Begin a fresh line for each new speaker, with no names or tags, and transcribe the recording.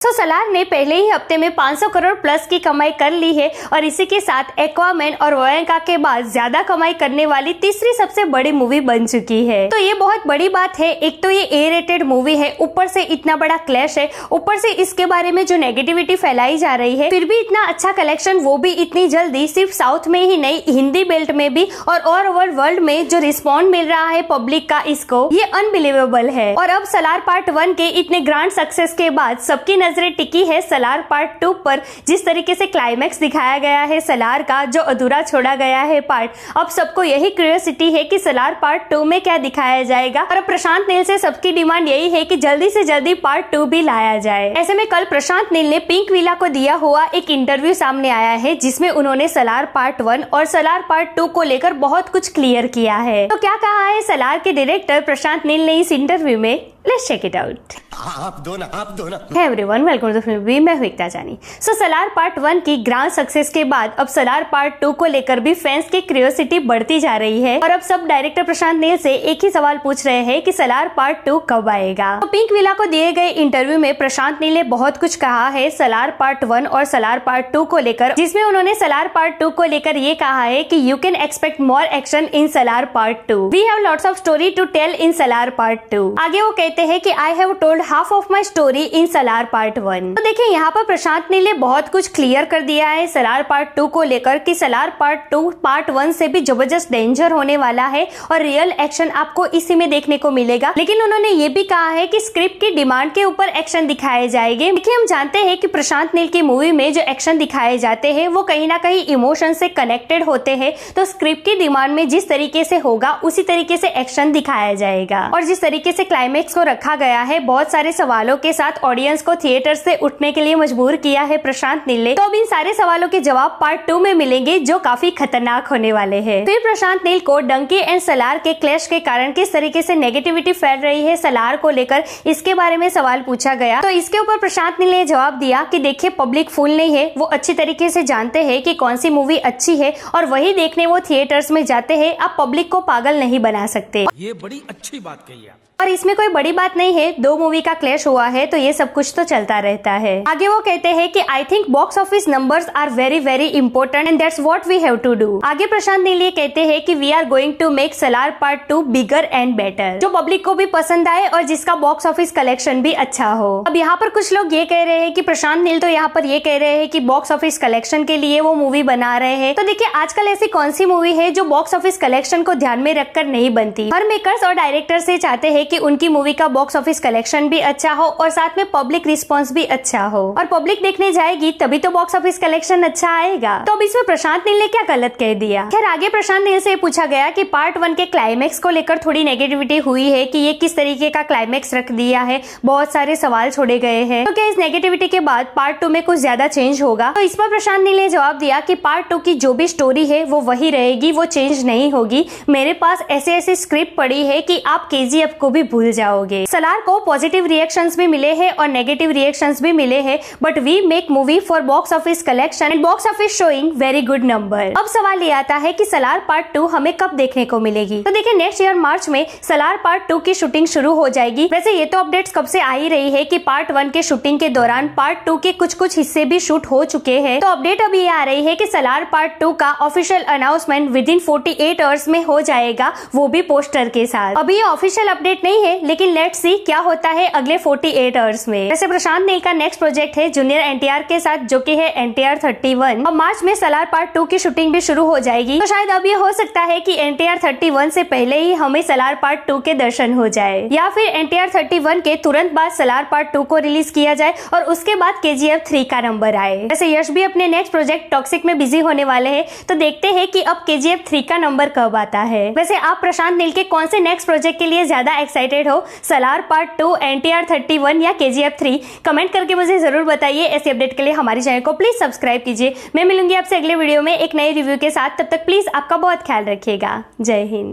सलार ने पहले ही हफ्ते में 500 करोड़ प्लस की कमाई कर ली है और इसी के साथ एक्वामैन और वोयंका के बाद ज्यादा कमाई करने वाली तीसरी सबसे बड़ी मूवी बन चुकी है। तो ये बहुत बड़ी बात है। एक तो ये ए रेटेड मूवी है, ऊपर से इतना बड़ा क्लैश है, ऊपर से इसके बारे में जो नेगेटिविटी फैलाई जा रही है, फिर भी इतना अच्छा कलेक्शन, वो भी इतनी जल्दी, सिर्फ साउथ में ही नहीं हिंदी बेल्ट में भी और ऑल ओवर वर्ल्ड में जो रिस्पॉन्ड मिल रहा है पब्लिक का इसको, ये अनबिलीवेबल है। और अब सलार पार्ट 1 के इतने ग्रांड सक्सेस के बाद सबकी नजरें टिकी है सलार पार्ट 2 पर। जिस तरीके से क्लाइमैक्स दिखाया गया है सलार का, जो अधूरा छोड़ा गया है पार्ट, अब सबको यही क्यूरियोसिटी है कि सलार पार्ट 2 में क्या दिखाया जाएगा। और प्रशांत नील से सबकी डिमांड यही है कि जल्दी से जल्दी पार्ट 2 भी लाया जाए। ऐसे में कल प्रशांत नील ने पिंक विला को दिया हुआ एक इंटरव्यू सामने आया है, जिसमें उन्होंने सलार पार्ट 1 और सलार पार्ट 2 को लेकर बहुत कुछ क्लियर किया है। तो क्या कहा है सलार के डायरेक्टर प्रशांत नील ने इस इंटरव्यू में, लेट्स चेक इट आउट।
आप दो ना।
Hey everyone, welcome to film भी, मैं हूं एकता जानी। सलार पार्ट 1 की ग्रांड सक्सेस के बाद अब सलार पार्ट 2 को लेकर भी फैंस की क्यूरियोसिटी बढ़ती जा रही है और अब सब डायरेक्टर प्रशांत नील से एक ही सवाल पूछ रहे हैं कि सलार पार्ट 2 कब आएगा। तो पिंक विला को दिए गए इंटरव्यू में प्रशांत नील ने बहुत कुछ कहा है सलार पार्ट 1 और सलार पार्ट 2 को लेकर, जिसमें उन्होंने सलार पार्ट 2 को लेकर ये कहा है कि you can expect more action in Salaar part 2। We have lots of story to tell in Salaar part 2। आगे वो कहते हैं कि I have told half of my story in Salaar part 1। तो देखिए यहाँ पर प्रशांत नील ने बहुत कुछ क्लियर कर दिया है सलार पार्ट 2 को लेकर कि सलार पार्ट 2 पार्ट 1 से भी जबरदस्त डेंजर होने वाला है और रियल एक्शन आपको इसी में देखने को मिलेगा। लेकिन उन्होंने ये भी कहा है कि स्क्रिप्ट की डिमांड के ऊपर एक्शन दिखाए जाएंगे। देखिए हम जानते हैं कि प्रशांत नील की मूवी में जो एक्शन दिखाए जाते हैं वो कहीं ना कहीं इमोशन से कनेक्टेड होते हैं। तो स्क्रिप्ट की डिमांड में जिस तरीके से होगा उसी तरीके से एक्शन दिखाया जाएगा। और जिस तरीके से क्लाइमैक्स को रखा गया है, बहुत सारे सवालों के साथ ऑडियंस को थिएटर से उठने के लिए मजबूर किया है प्रशांत नील ने। तो अब इन सारे सवालों के जवाब पार्ट 2 में मिलेंगे, जो काफी खतरनाक होने वाले हैं। फिर प्रशांत नील को डंकी एंड सलार के क्लैश के कारण किस तरीके से नेगेटिविटी फैल रही है सलार को लेकर, इसके बारे में सवाल पूछा गया। तो इसके ऊपर प्रशांत नील ने जवाब दिया कि देखिए पब्लिक फूल नहीं है, वो अच्छी तरीके से जानते हैं कि कौन सी मूवी अच्छी है और वही देखने वो थिएटर्स में जाते हैं। आप पब्लिक को पागल नहीं बना सकते।
ये बड़ी अच्छी बात कही आप।
और इसमें कोई बड़ी बात नहीं है, 2 मूवी का क्लैश हुआ है तो ये सब कुछ तो चलता रहता है। आगे वो कहते हैं कि I think box office numbers are very very important and that's what we have to do. आगे प्रशांत नील ये कहते हैं कि we are going to make Salaar part 2 bigger and better, जो पब्लिक को भी पसंद आए और जिसका बॉक्स ऑफिस कलेक्शन भी अच्छा हो। अब यहाँ पर कुछ लोग ये कह रहे हैं कि प्रशांत नील तो यहाँ पर ये कह रहे हैं कि बॉक्स ऑफिस कलेक्शन के लिए वो मूवी बना रहे हैं। तो देखिए आजकल ऐसी कौन सी मूवी है जो बॉक्स ऑफिस कलेक्शन को ध्यान में रखकर नहीं बनती। हर मेकर्स और डायरेक्टर से चाहते हैं कि उनकी मूवी का बॉक्स ऑफिस कलेक्शन भी अच्छा हो और साथ में पब्लिक रिस्पांस भी अच्छा हो, और पब्लिक देखने जाएगी तभी तो बॉक्स ऑफिस कलेक्शन अच्छा आएगा। तो अब इसमें प्रशांत नील ने क्या गलत कह दिया। खैर आगे प्रशांत नील से पूछा गया कि पार्ट 1 के क्लाइमैक्स को लेकर थोड़ी नेगेटिविटी हुई है कि ये किस तरीके का क्लाइमैक्स रख दिया है, बहुत सारे सवाल छोड़े गए हैं। तो क्या इस नेगेटिविटी के बाद पार्ट 2 में कुछ ज्यादा चेंज होगा। तो इस पर प्रशांत नील ने जवाब दिया कि पार्ट 2 की जो भी स्टोरी है वो वही रहेगी, वो चेंज नहीं होगी। मेरे पास ऐसे स्क्रिप्ट पड़ी है कि आप KGF को भी भूल जाओगे। सलार को पॉजिटिव रिएक्शंस भी मिले हैं और नेगेटिव रिएक्शंस भी मिले हैं, but we make movie for box office collection and box office showing very good number. अब सवाल ये आता है कि सलार पार्ट 2 हमें कब देखने को मिलेगी। तो देखिए नेक्स्ट ईयर मार्च में सलार पार्ट 2 की शूटिंग शुरू हो जाएगी। वैसे ये तो अपडेट्स कब से आ ही रही है कि पार्ट 1 के शूटिंग के दौरान पार्ट 2 के कुछ हिस्से भी शूट हो चुके हैं। तो अपडेट अभी आ रही है कि सलार पार्ट 2 का official announcement with in 48 hours में हो जाएगा, वो भी पोस्टर के साथ। अभी ये ऑफिशियल अपडेट नहीं है, लेकिन लेट्स सी क्या होता है अगले 48 आवर्स में। वैसे प्रशांत नील का नेक्स्ट प्रोजेक्ट है जूनियर NTR के साथ, जो कि है NTR 31। और मार्च में सलार पार्ट 2 की शूटिंग भी शुरू हो जाएगी। तो शायद अब ये हो सकता है कि NTR 31 से पहले ही हमें सलार पार्ट 2 के दर्शन हो जाए, या फिर NTR 31 के तुरंत बाद सलार पार्ट 2 को रिलीज किया जाए और उसके बाद KGF 3 का नंबर आए। वैसे यश भी अपने नेक्स्ट प्रोजेक्ट टॉक्सिक में बिजी होने वाले हैं, तो देखते हैं कि अब KGF 3 का नंबर कब आता है। वैसे आप प्रशांत नील के कौन से नेक्स्ट प्रोजेक्ट के लिए ज्यादा एक्साइटेड हो, सलार पार्ट 2, NTR 31 या KGF 3? कमेंट करके मुझे जरूर बताइए। ऐसे अपडेट के लिए हमारे चैनल को प्लीज सब्सक्राइब कीजिए। मैं मिलूंगी आपसे अगले वीडियो में एक नए रिव्यू के साथ। तब तक प्लीज आपका बहुत ख्याल रखिएगा। जय हिंद।